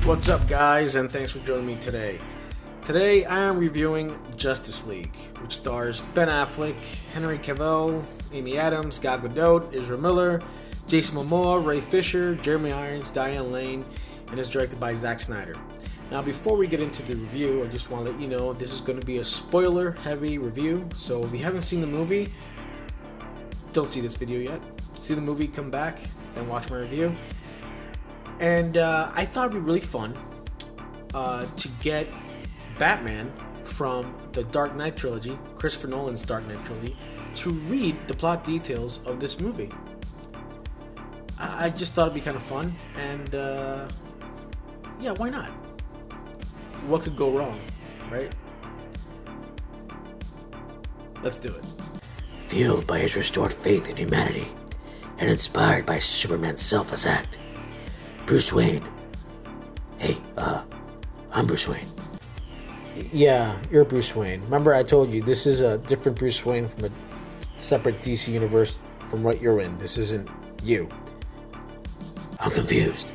What's up, guys, and thanks for joining me today. Today I am reviewing Justice League, which stars Ben Affleck, Henry Cavill, Amy Adams, Gal Gadot, Ezra Miller, Jason Momoa, Ray Fisher, Jeremy Irons, Diane Lane, and is directed by Zack Snyder. Now, before we get into the review, I just want to let you know this is going to be a spoiler-heavy review, so if you haven't seen the movie, don't see this video yet. See the movie, come back, then watch my review. And I thought it'd be really fun to get Batman from the Dark Knight trilogy, Christopher Nolan's Dark Knight trilogy, to read the plot details of this movie. I just thought it'd be kind of fun, and yeah, why not? What could go wrong, right? Let's do it. Fueled by his restored faith in humanity and inspired by Superman's selfless act, Bruce Wayne. Hey, I'm Bruce Wayne. Yeah, you're Bruce Wayne. Remember I told you this is a different Bruce Wayne from a separate DC universe from what you're in. This isn't you. I'm confused.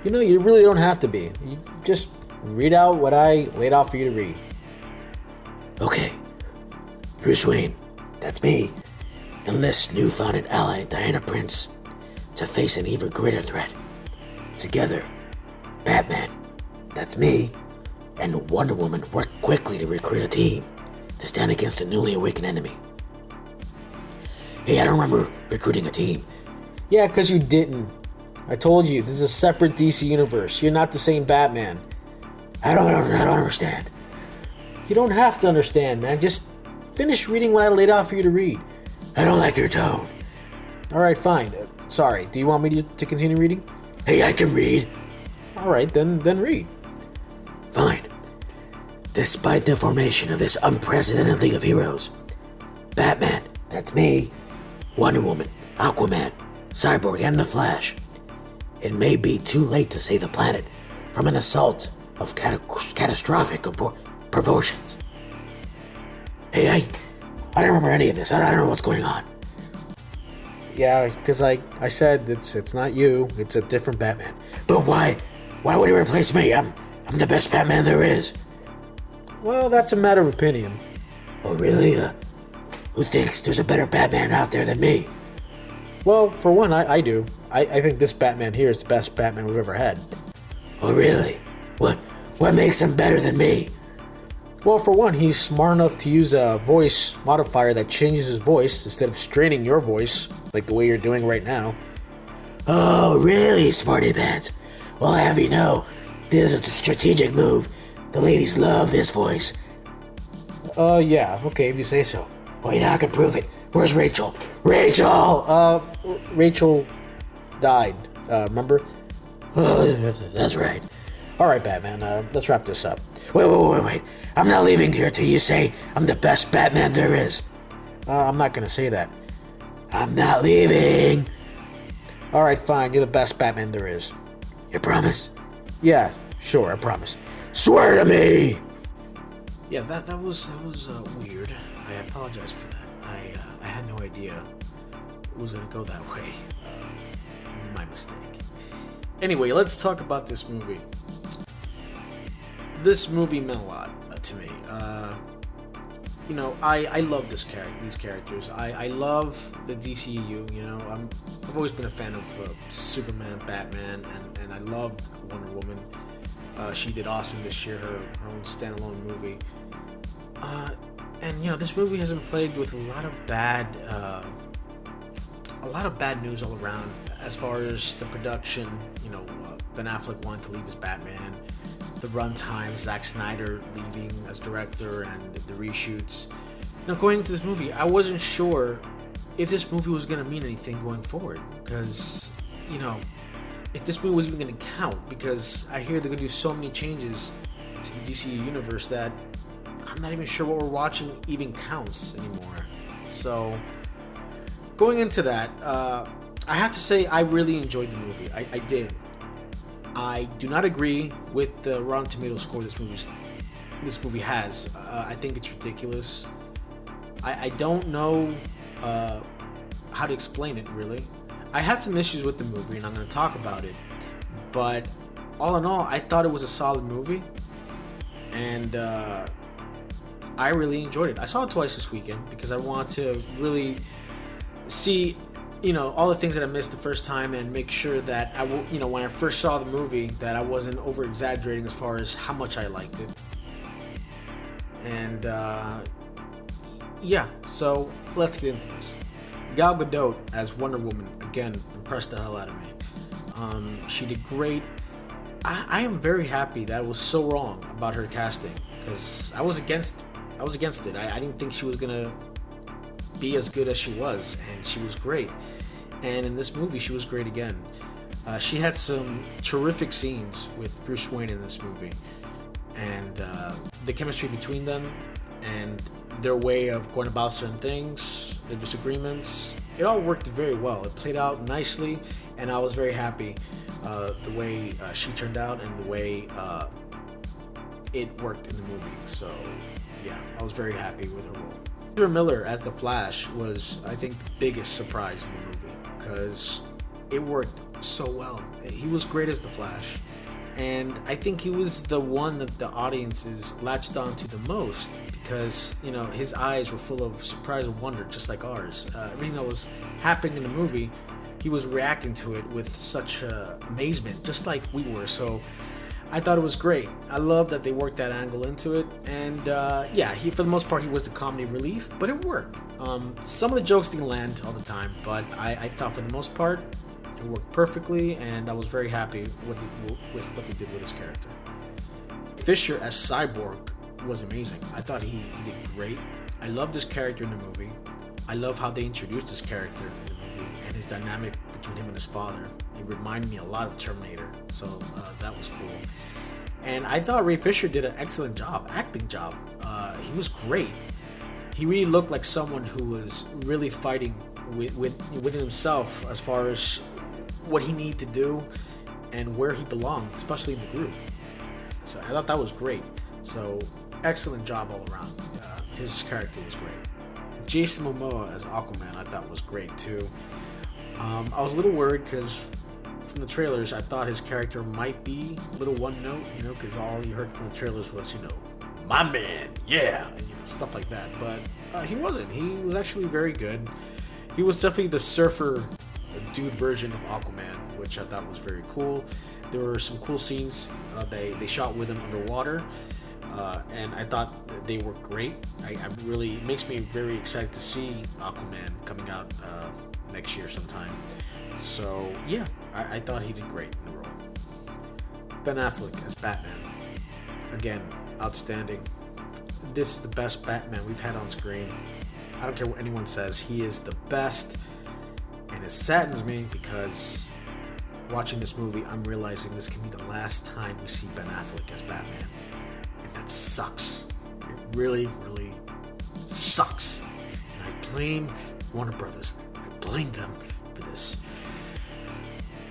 You know, you really don't have to be. You just read out what I laid out for you to read. Okay. Bruce Wayne, that's me, enlists newfound ally Diana Prince to face an even greater threat. Together, Batman, that's me, and Wonder Woman work quickly to recruit a team to stand against a newly awakened enemy. Hey, I don't remember recruiting a team. Yeah, because you didn't. I told you, this is a separate DC universe. You're not the same Batman. I don't understand. You don't have to understand, man. Just finish reading what I laid out for you to read. I don't like your tone. Alright, fine. Sorry, do you want me to continue reading? Hey, I can read. Alright, then read. Fine. Despite the formation of this unprecedented League of Heroes, Batman, that's me, Wonder Woman, Aquaman, Cyborg, and The Flash, it may be too late to save the planet from an assault of catastrophic proportions. Hey, I don't remember any of this. I don't know what's going on. Yeah, because I said it's not you. It's a different Batman. But why? Why would he replace me? I'm the best Batman there is. Well, that's a matter of opinion. Oh, really? Who thinks there's a better Batman out there than me? Well, for one, I do. I think this Batman here is the best Batman we've ever had. Oh, really? What makes him better than me? Well, for one, he's smart enough to use a voice modifier that changes his voice instead of straining your voice, like the way you're doing right now. Oh, really, smarty pants? Well, I have you know, this is a strategic move. The ladies love this voice. Yeah, okay, if you say so. Well, yeah, I can prove it. Where's Rachel? Rachel! Rachel died, remember? Oh, that's right. Alright, Batman, let's wrap this up. Wait. I'm not leaving here till you say I'm the best Batman there is. I'm not gonna say that. I'm not leaving. Alright, fine, you're the best Batman there is. You promise? Yeah, sure, I promise. Swear to me! Yeah, that was weird. I apologize for that. I had no idea it was gonna go that way. My mistake. Anyway, let's talk about this movie. This movie meant a lot to me. You know, I love these characters. I love the DCEU. You know, I've always been a fan of Superman, Batman, and I loved Wonder Woman. She did awesome this year, her own standalone movie. And you know, this movie has been plagued with a lot of bad news all around. As far as the production, you know, Ben Affleck wanting to leave as Batman, the runtime, Zack Snyder leaving as director, and the reshoots. Now, going into this movie, I wasn't sure if this movie was going to mean anything going forward, because, you know, if this movie was even going to count, because I hear they're going to do so many changes to the DCU universe that I'm not even sure what we're watching even counts anymore. So, going into that, I have to say I really enjoyed the movie. I did. I do not agree with the Rotten Tomatoes score this movie has. I think it's ridiculous. I don't know how to explain it, really. I had some issues with the movie, and I'm going to talk about it. But all in all, I thought it was a solid movie, and I really enjoyed it. I saw it twice this weekend because I want to really see, all the things that I missed the first time, and make sure that when I first saw the movie, that I wasn't over exaggerating as far as how much I liked it. And yeah, so let's get into this. Gal Gadot as Wonder Woman again impressed the hell out of me. She did great. I am very happy that I was so wrong about her casting, because I was against it. I didn't think she was gonna be as good as she was, and she was great. And in this movie, she was great again. She had some terrific scenes with Bruce Wayne in this movie, and the chemistry between them and their way of going about certain things, their disagreements, it all worked very well. It played out nicely, and I was very happy the way she turned out and the way it worked in the movie. So yeah, I was very happy with her role. Ezra Miller as the Flash was, I think, the biggest surprise in the movie, because it worked so well. He was great as the Flash, and I think he was the one that the audiences latched onto the most, because his eyes were full of surprise and wonder, just like ours. Everything that was happening in the movie, he was reacting to it with such amazement, just like we were. So I thought it was great. I love that they worked that angle into it, and he, for the most part, he was the comedy relief, but it worked. Some of the jokes didn't land all the time, but I thought for the most part it worked perfectly, and I was very happy with what they did with his character. Fisher as Cyborg was amazing. I thought he did great. I love this character in the movie. I love how they introduced this character in the movie and his dynamic between him and his father. It reminded me a lot of Terminator, so that was cool. And I thought Ray Fisher did an excellent acting job. He was great. He really looked like someone who was really fighting within himself as far as what he needed to do and where he belonged, especially in the group. So I thought that was great. So excellent job all around. His character was great. Jason Momoa as Aquaman I thought was great too. I was a little worried because from the trailers I thought his character might be a little one note, because all you heard from the trailers was, my man, yeah, and stuff like that. But he wasn't. He was actually very good. He was definitely the surfer dude version of Aquaman, which I thought was very cool. There were some cool scenes they shot with him underwater, and I thought they were great. It makes me very excited to see Aquaman coming out next year sometime. So yeah, I thought he did great in the role. Ben Affleck as Batman, again, outstanding. This is the best Batman we've had on screen. I don't care what anyone says, he is the best. And it saddens me because watching this movie, I'm realizing this can be the last time we see Ben Affleck as Batman. And that sucks. It really, really sucks. And I blame Warner Brothers. I blame them for this.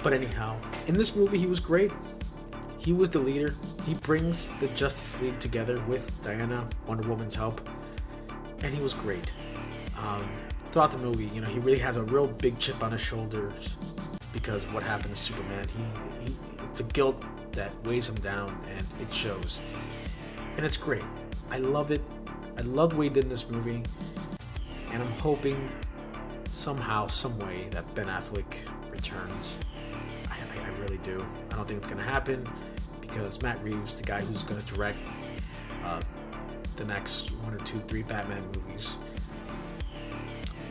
But anyhow, in this movie, he was great. He was the leader. He brings the Justice League together with Diana, Wonder Woman's help. And he was great. Throughout the movie, he really has a real big chip on his shoulders because of what happened to Superman. He it's a guilt that weighs him down, and it shows. And it's great. I love it. I love the way he did in this movie. And I'm hoping somehow, some way, that Ben Affleck returns. I really do. I don't think it's going to happen because Matt Reeves, the guy who's going to direct the next 1 or 2, 3 Batman movies,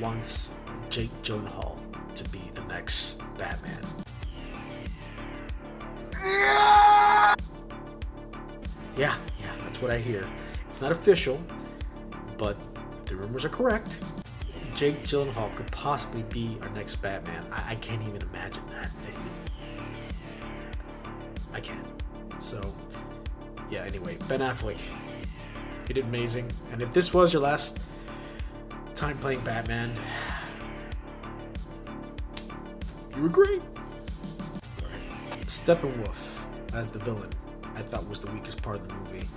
wants Jake Gyllenhaal to be the next Batman. Yeah, that's what I hear. It's not official, but if the rumors are correct, Jake Gyllenhaal could possibly be our next Batman. I can't even imagine that. I can't. So, yeah, anyway, Ben Affleck, he did amazing. And if this was your last time playing Batman, you were great. Alright. Steppenwolf as the villain, I thought was the weakest part of the movie.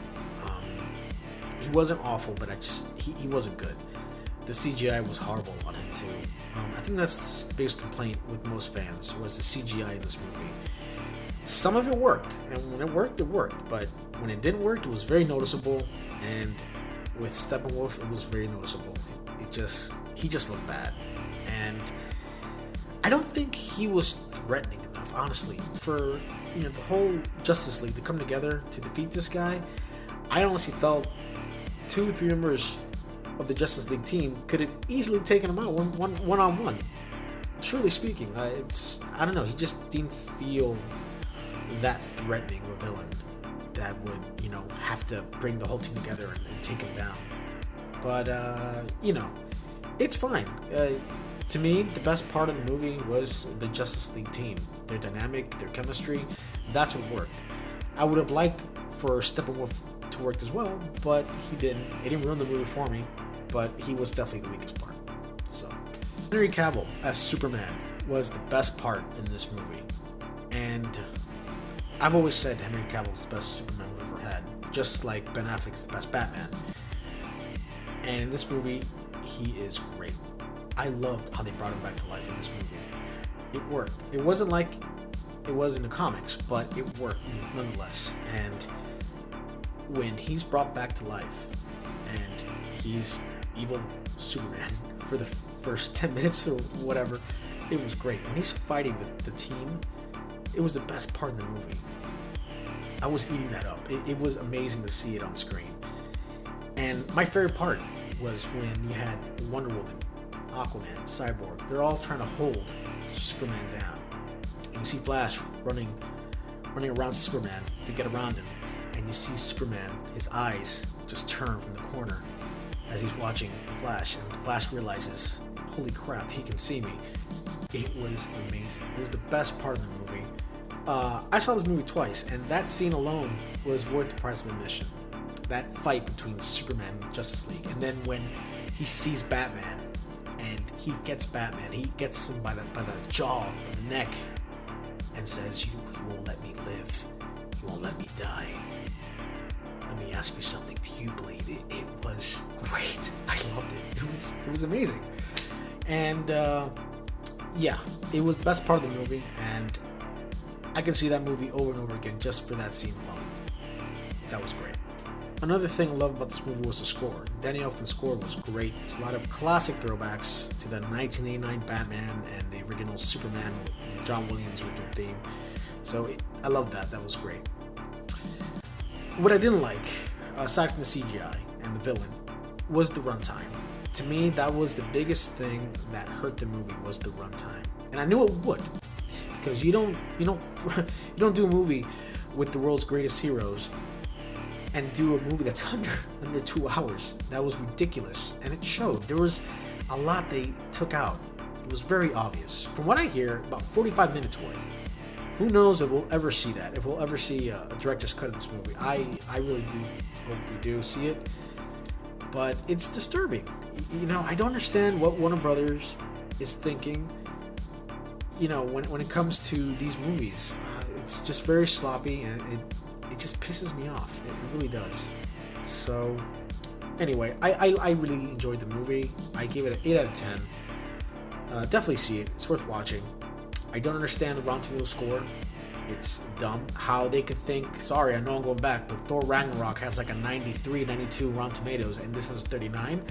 He wasn't awful, but he wasn't good. The CGI was horrible on him too. I think that's the biggest complaint with most fans was the CGI in this movie. Some of it worked, and when it worked, it worked. But when it didn't work, it was very noticeable. And with Steppenwolf, it was very noticeable. He just looked bad, and I don't think he was threatening enough, honestly, for the whole Justice League to come together to defeat this guy. I honestly felt 2-3 members of the Justice League team could have easily taken him out one on one. Truly speaking, I don't know. He just didn't feel that threatening of a villain that would have to bring the whole team together and take him down. But it's fine. To me, the best part of the movie was the Justice League team. Their dynamic, their chemistry, that's what worked. I would have liked for Steppenwolf to work as well, but he didn't. It didn't ruin the movie for me, but he was definitely the weakest part. So, Henry Cavill as Superman was the best part in this movie. And I've always said Henry Cavill is the best Superman we've ever had, just like Ben Affleck is the best Batman. And in this movie, he is great. I loved how they brought him back to life in this movie. It worked. It wasn't like it was in the comics, but it worked nonetheless. And when he's brought back to life and he's evil Superman for the first 10 minutes or whatever, it was great. When he's fighting the team, it was the best part of the movie. I was eating that up. It was amazing to see it on screen. And my favorite part was when you had Wonder Woman, Aquaman, Cyborg. They're all trying to hold Superman down. And you see Flash running around Superman to get around him. And you see Superman, his eyes just turn from the corner as he's watching the Flash. And the Flash realizes, holy crap, he can see me. It was amazing. It was the best part of the movie. I saw this movie twice, and that scene alone was worth the price of admission. That fight between Superman and the Justice League. And then when he sees Batman, and he gets Batman, he gets him by the jaw, by the neck, and says, you won't let me live. You won't let me die. Let me ask you something. Do you bleed? It was great. I loved it. It was amazing. And yeah, it was the best part of the movie, and I can see that movie over and over again just for that scene alone. That was great. Another thing I loved about this movie was the score. Danny Elfman's score was great. There's a lot of classic throwbacks to the 1989 Batman and the original Superman with John Williams' original theme. So I loved that. That was great. What I didn't like, aside from the CGI and the villain, was the runtime. To me, that was the biggest thing that hurt the movie, was the runtime. And I knew it would, because you don't do a movie with the world's greatest heroes and do a movie that's under 2 hours. That was ridiculous, and it showed. There was a lot they took out. It was very obvious. From what I hear, about 45 minutes worth. Who knows if we'll ever see that, if we'll ever see a director's cut of this movie. I really do hope we do see it, but it's disturbing. I don't understand what Warner Brothers is thinking, when it comes to these movies. It's just very sloppy, and it just pisses me off. It really does. So, anyway, I really enjoyed the movie. I gave it an 8 out of 10. Definitely see it. It's worth watching. I don't understand the Rotten Tomatoes score. It's dumb how they could think, sorry, I know I'm going back, but Thor Ragnarok has like a 93, 92 Rotten Tomatoes, and this has 39.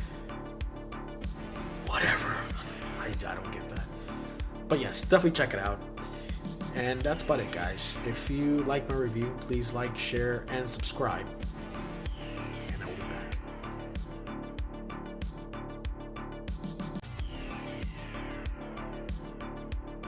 Whatever. I don't get that. But yes, definitely check it out. And that's about it, guys. If you like my review, please like, share, and subscribe.